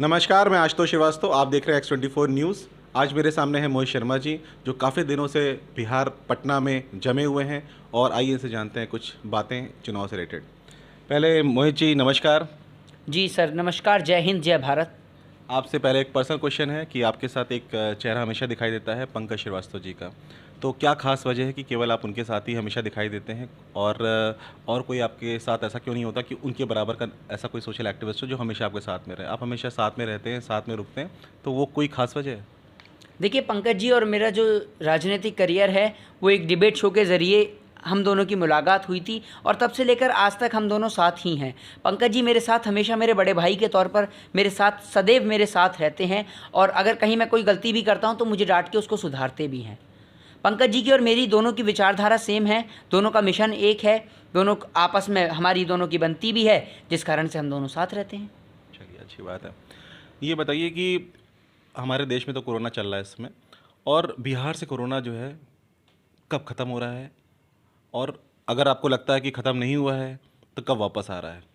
नमस्कार, मैं आशुतोष श्रीवास्तव। आप देख रहे हैं X24 न्यूज़। आज मेरे सामने है मोहित शर्मा जी, जो काफ़ी दिनों से बिहार पटना में जमे हुए हैं और आइए इनसे जानते हैं कुछ बातें चुनाव से रिलेटेड। पहले मोहित जी नमस्कार। जी सर, नमस्कार। जय हिंद, जय भारत। आपसे पहले एक पर्सनल क्वेश्चन है कि आपके साथ एक चेहरा हमेशा दिखाई देता है, पंकज श्रीवास्तव जी का। तो क्या खास वजह है कि केवल आप उनके साथ ही हमेशा दिखाई देते हैं और कोई आपके साथ ऐसा क्यों नहीं होता कि उनके बराबर का ऐसा कोई सोशल एक्टिविस्ट हो जो हमेशा आपके साथ में रहे? आप हमेशा साथ में रहते हैं, साथ में रुकते हैं, तो वो कोई खास वजह है? देखिए पंकज जी और मेरा जो राजनीतिक करियर है वो एक डिबेट शो के ज़रिए हम दोनों की मुलाकात हुई थी और तब से लेकर आज तक हम दोनों साथ ही हैं। पंकज जी मेरे साथ हमेशा मेरे बड़े भाई के तौर पर मेरे साथ सदैव मेरे साथ रहते हैं और अगर कहीं मैं कोई गलती भी करता हूं तो मुझे डांट के उसको सुधारते भी हैं। पंकज जी की और मेरी दोनों की विचारधारा सेम है, दोनों का मिशन एक है, दोनों आपस में हमारी दोनों की बनती भी है, जिस कारण से हम दोनों साथ रहते हैं। चलिए, अच्छी बात है। ये बताइए कि हमारे देश में तो कोरोना चल रहा है इस समय, और बिहार से कोरोना जो है कब ख़त्म हो रहा है, और अगर आपको लगता है कि ख़त्म नहीं हुआ है तो कब वापस आ रहा है?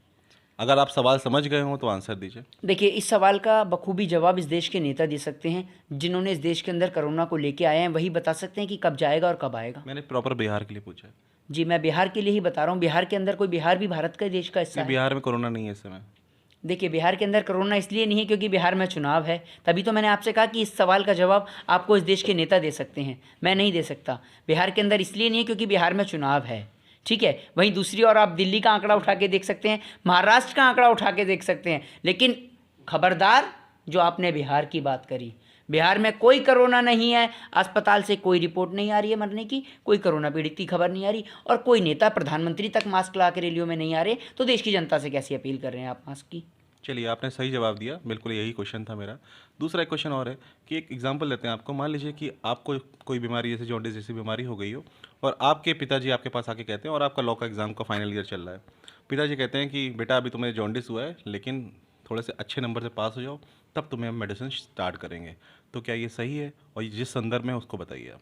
अगर आप सवाल समझ गए हों तो आंसर दीजिए। देखिए इस सवाल का बखूबी जवाब इस देश के नेता दे सकते हैं, जिन्होंने इस देश के अंदर कोरोना को लेके आए हैं वही बता सकते हैं कि कब जाएगा और कब आएगा। मैंने प्रॉपर बिहार के लिए पूछा है। जी मैं बिहार के लिए ही बता रहा हूँ। बिहार के अंदर कोई, बिहार भी भारत का देश का हिस्सा नहीं, है। बिहार में कोरोना नहीं है इस समय। देखिए बिहार के अंदर कोरोना इसलिए नहीं है क्योंकि बिहार में चुनाव है, तभी तो मैंने आपसे कहा कि इस सवाल का जवाब आपको इस देश के नेता दे सकते हैं, मैं नहीं दे सकता। बिहार के अंदर इसलिए नहीं है क्योंकि बिहार में चुनाव है, ठीक है। वहीं दूसरी ओर आप दिल्ली का आंकड़ा उठा के देख सकते हैं, महाराष्ट्र का आंकड़ा उठा के देख सकते हैं, लेकिन खबरदार जो आपने बिहार की बात करी, बिहार में कोई कोरोना नहीं है, अस्पताल से कोई रिपोर्ट नहीं आ रही है मरने की, कोई कोरोना पीड़ित की खबर नहीं आ रही, और कोई नेता प्रधानमंत्री तक मास्क ला के रैलियों में नहीं आ रहे, तो देश की जनता से कैसी अपील कर रहे हैं आप मास्क की? चलिए, आपने सही जवाब दिया, बिल्कुल यही क्वेश्चन था मेरा। दूसरा एक क्वेश्चन और है कि एक एग्जांपल लेते हैं आपको। मान लीजिए कि आपको कोई बीमारी जैसे जॉन्डिस जैसी बीमारी हो गई हो, और आपके पिताजी आपके पास आके कहते हैं, और आपका लॉ का एग्ज़ाम का फाइनल ईयर चल रहा है। पिताजी कहते हैं कि बेटा अभी तुम्हें जॉन्डिस हुआ है, लेकिन थोड़े से अच्छे नंबर से पास हो जाओ, तब तुम्हें हम मेडिसिन स्टार्ट करेंगे। तो क्या ये सही है? और ये जिस संदर्भ में है, उसको बताइए आप।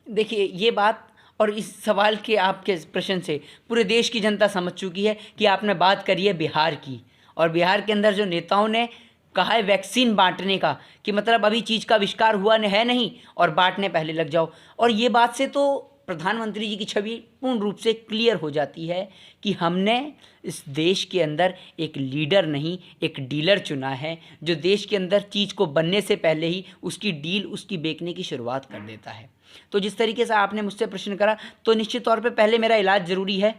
देखिए ये बात और इस सवाल के आपके प्रश्न से पूरे देश की जनता समझ चुकी है कि आपने बात करी है बिहार की, और बिहार के अंदर जो नेताओं ने कहा है वैक्सीन बांटने का, कि मतलब अभी चीज़ का आविष्कार हुआ है नहीं और बांटने पहले लग जाओ। और ये बात से तो प्रधानमंत्री जी की छवि पूर्ण रूप से क्लियर हो जाती है कि हमने इस देश के अंदर एक लीडर नहीं एक डीलर चुना है, जो देश के अंदर चीज़ को बनने से पहले ही उसकी डील, उसकी बेचने की शुरुआत कर देता है। तो जिस तरीके से आपने मुझसे प्रश्न करा, तो निश्चित तौर पे पहले मेरा इलाज ज़रूरी है,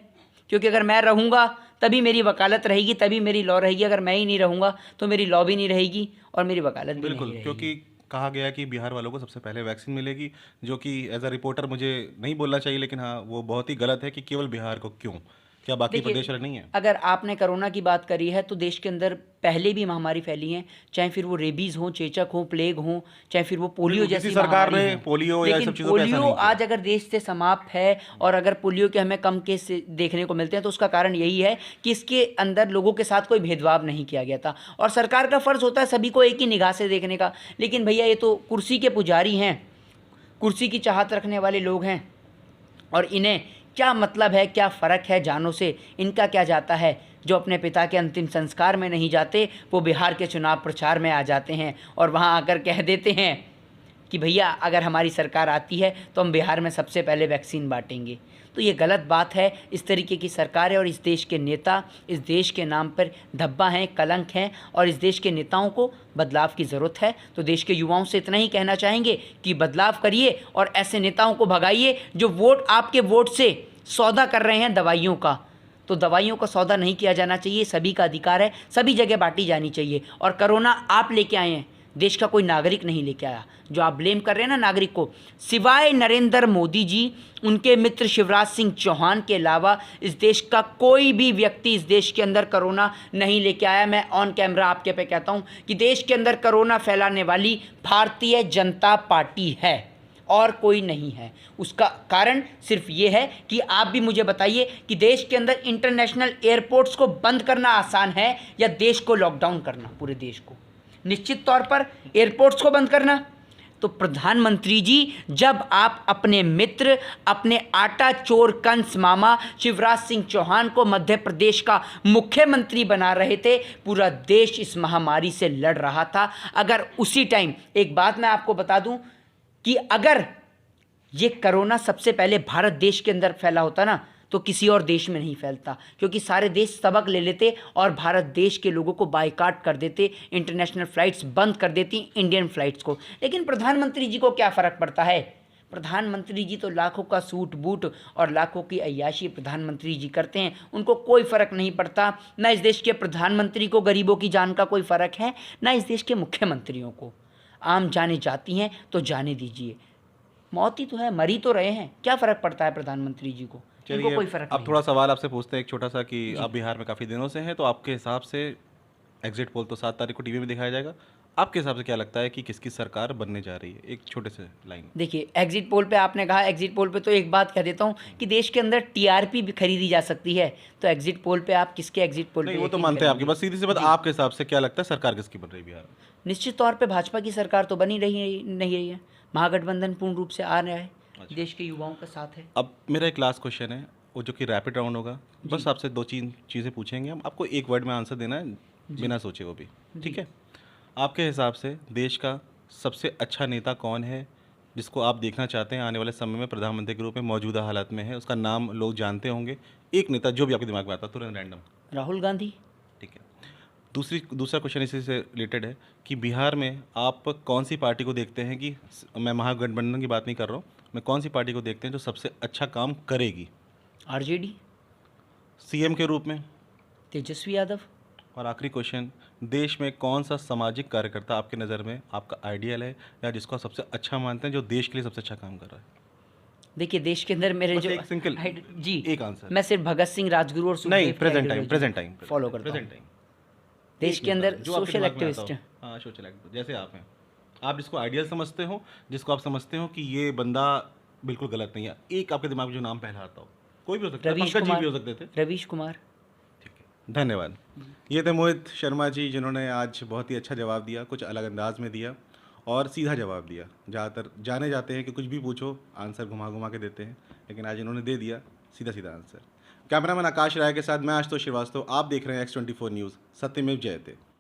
क्योंकि अगर मैं रहूँगा तभी मेरी वकालत रहेगी, तभी मेरी लॉ रहेगी। अगर मैं ही नहीं रहूँगा तो मेरी लॉ भी नहीं रहेगी और मेरी वकालत भी नहीं बिल्कुल, रहेगी। क्योंकि कहा गया कि बिहार वालों को सबसे पहले वैक्सीन मिलेगी, जो कि एज अ रिपोर्टर मुझे नहीं बोलना चाहिए, लेकिन हाँ, वो बहुत ही गलत है कि केवल बिहार को क्यों? क्या बाकी देखिए प्रदेश वाले नहीं है? अगर आपने कोरोना की बात करी है तो देश के अंदर पहले भी महामारी फैली है, चाहे फिर वो रेबीज़ हो, चेचक हो, प्लेग हो, चाहे फिर वो पोलियो बिल्कुल, जैसी किसी सरकार महामारी ने हो। पोलियो या लेकिन सब चीज़ों पे ऐसा पोलियो नहीं किया। आज अगर देश से समाप्त है और अगर पोलियो के हमें कम केस देखने को मिलते हैं, तो उसका कारण यही है कि इसके अंदर लोगों के साथ कोई भेदभाव नहीं किया गया था। और सरकार का फ़र्ज़ होता है सभी को एक ही निगाह से देखने का, लेकिन भैया ये तो कुर्सी के पुजारी हैं, कुर्सी की चाहत रखने वाले लोग हैं, और इन्हें क्या मतलब है, क्या फ़र्क है जानों से, इनका क्या जाता है? जो अपने पिता के अंतिम संस्कार में नहीं जाते, वो बिहार के चुनाव प्रचार में आ जाते हैं और वहाँ आकर कह देते हैं कि भैया अगर हमारी सरकार आती है तो हम बिहार में सबसे पहले वैक्सीन बांटेंगे। तो ये गलत बात है। इस तरीके की सरकार है और इस देश के नेता इस देश के नाम पर धब्बा हैं, कलंक हैं, और इस देश के नेताओं को बदलाव की ज़रूरत है। तो देश के युवाओं से इतना ही कहना चाहेंगे कि बदलाव करिए और ऐसे नेताओं को भगाइए जो वोट, आपके वोट से सौदा कर रहे हैं दवाइयों का। तो दवाइयों का सौदा नहीं किया जाना चाहिए, सभी का अधिकार है, सभी जगह बांटी जानी चाहिए। और कोरोना आप लेके आए हैं, देश का कोई नागरिक नहीं लेके आया। जो आप ब्लेम कर रहे हैं ना नागरिक को, सिवाय नरेंद्र मोदी जी, उनके मित्र शिवराज सिंह चौहान के अलावा इस देश का कोई भी व्यक्ति इस देश के अंदर कोरोना नहीं लेके आया। मैं ऑन कैमरा आपके पे कहता हूं कि देश के अंदर कोरोना फैलाने वाली भारतीय जनता पार्टी है और कोई नहीं है। उसका कारण सिर्फ ये है कि आप भी मुझे बताइए कि देश के अंदर इंटरनेशनल एयरपोर्ट्स को बंद करना आसान है या देश को लॉकडाउन करना, पूरे देश को? निश्चित तौर पर एयरपोर्ट्स को बंद करना। तो प्रधानमंत्री जी, जब आप अपने मित्र, अपने आटा चोर कंस मामा शिवराज सिंह चौहान को मध्य प्रदेश का मुख्यमंत्री बना रहे थे, पूरा देश इस महामारी से लड़ रहा था। अगर उसी टाइम, एक बात मैं आपको बता दूं कि अगर ये कोरोना सबसे पहले भारत देश के अंदर फैला होता ना, तो किसी और देश में नहीं फैलता, क्योंकि सारे देश सबक ले लेते और भारत देश के लोगों को बायकॉट कर देते, इंटरनेशनल फ़्लाइट्स बंद कर देती, इंडियन फ़्लाइट्स को। लेकिन प्रधानमंत्री जी को क्या फ़र्क पड़ता है? प्रधानमंत्री जी तो लाखों का सूट बूट और लाखों की अय्याशी प्रधानमंत्री जी करते हैं, उनको कोई फ़र्क नहीं पड़ता। ना इस देश के प्रधानमंत्री को गरीबों की जान का कोई फ़र्क है, ना इस देश के मुख्यमंत्रियों को। आम जाने जाती हैं तो जाने दीजिए, मौत ही तो है, मरी तो रहे हैं, क्या फ़र्क पड़ता है प्रधानमंत्री जी को? इनको चलिए कोई फ़र्क अब नहीं। थोड़ा सवाल आपसे पूछते हैं एक छोटा सा कि आप बिहार में काफ़ी दिनों से हैं, तो आपके हिसाब से एग्जिट पोल तो 7 तारीख को टीवी में दिखाया जाएगा, आपके हिसाब से क्या लगता है कि किसकी सरकार बनने जा रही है? एक छोटे से लाइन। देखिए, एग्जिट पोल पे आपने कहा, एग्जिट पोल पे तो एक बात कह देता हूँ कि देश के अंदर टीआरपी भी खरीदी जा सकती है, तो एग्जिट पोल पे आप किसके एग्जिट पोल नहीं, पे वो तो यकीन मानते हैं आपकी, करेंगे? बस सीधी सी बात, आपके हिसाब से क्या लगता है सरकार किसकी बन रही है बिहार में? निश्चित तौर पे भाजपा की सरकार तो बनी रही नहीं रही है, महागठबंधन पूर्ण रूप से आ रहा है, देश के युवाओं का साथ है। अब मेरा एक लास्ट क्वेश्चन है, वो जो कि रैपिड राउंड होगा, बस आपसे 2-3 चीज़ें पूछेंगे हम, आपको एक वर्ड में आंसर देना है, बिना सोचे वो भी, ठीक है? आपके हिसाब से देश का सबसे अच्छा नेता कौन है, जिसको आप देखना चाहते हैं आने वाले समय में प्रधानमंत्री के रूप में, मौजूदा हालात में है, उसका नाम लोग जानते होंगे, एक नेता जो भी आपके दिमाग में आता है, तुरंत रैंडम। राहुल गांधी। ठीक है। दूसरा क्वेश्चन इसी से रिलेटेड है कि बिहार में आप कौन सी पार्टी को देखते हैं कि मैं महागठबंधन की बात नहीं कर रहा हूँ, मैं कौन सी पार्टी को देखते हैं जो सबसे अच्छा काम करेगी आरजेडी। सीएम के रूप में? तेजस्वी यादव। और आखिरी क्वेश्चन, देश में कौन सा सामाजिक कार्यकर्ता आपके नज़र में आपका आइडियल है या जिसको आप सबसे अच्छा मानते हैं, जो देश के लिए सबसे अच्छा काम कर रहा है? देखिए, देश के अंदर मेरे बस जो एक सिंगल जी, एक आंसर। मैं सिर्फ भगत सिंह, राजगुरु और नहीं, सुखदेव प्रेजेंट टाइम फॉलो करता हूँ। प्रेजेंट टाइम देश के अंदर सोशल एक्टिविस्ट। हाँ, सोशल एक्टिविस्ट जैसे आप हैं, आप जिसको आइडियल समझते हो, जिसको आप समझते हो कि ये बंदा बिल्कुल गलत नहीं है, एक आपके दिमाग में जो नाम पहला आता हो, कोई भी हो सकता है, रवीश पंकज जी कुमार। भी हो सकते थे। रवीश कुमार। ठीक है, धन्यवाद। ये थे मोहित शर्मा जी, जिन्होंने आज बहुत ही अच्छा जवाब दिया, कुछ अलग अंदाज में दिया और सीधा जवाब दिया। ज़्यादातर जाने जाते हैं कि कुछ भी पूछो आंसर घुमा घुमा के देते हैं, लेकिन आज इन्होंने दे दिया सीधा सीधा आंसर। कैमरामैन आकाश राय के साथ मैं आशुतोष श्रीवास्तव, आप देख रहे हैं X24 न्यूज़, सत्यमेव जयते।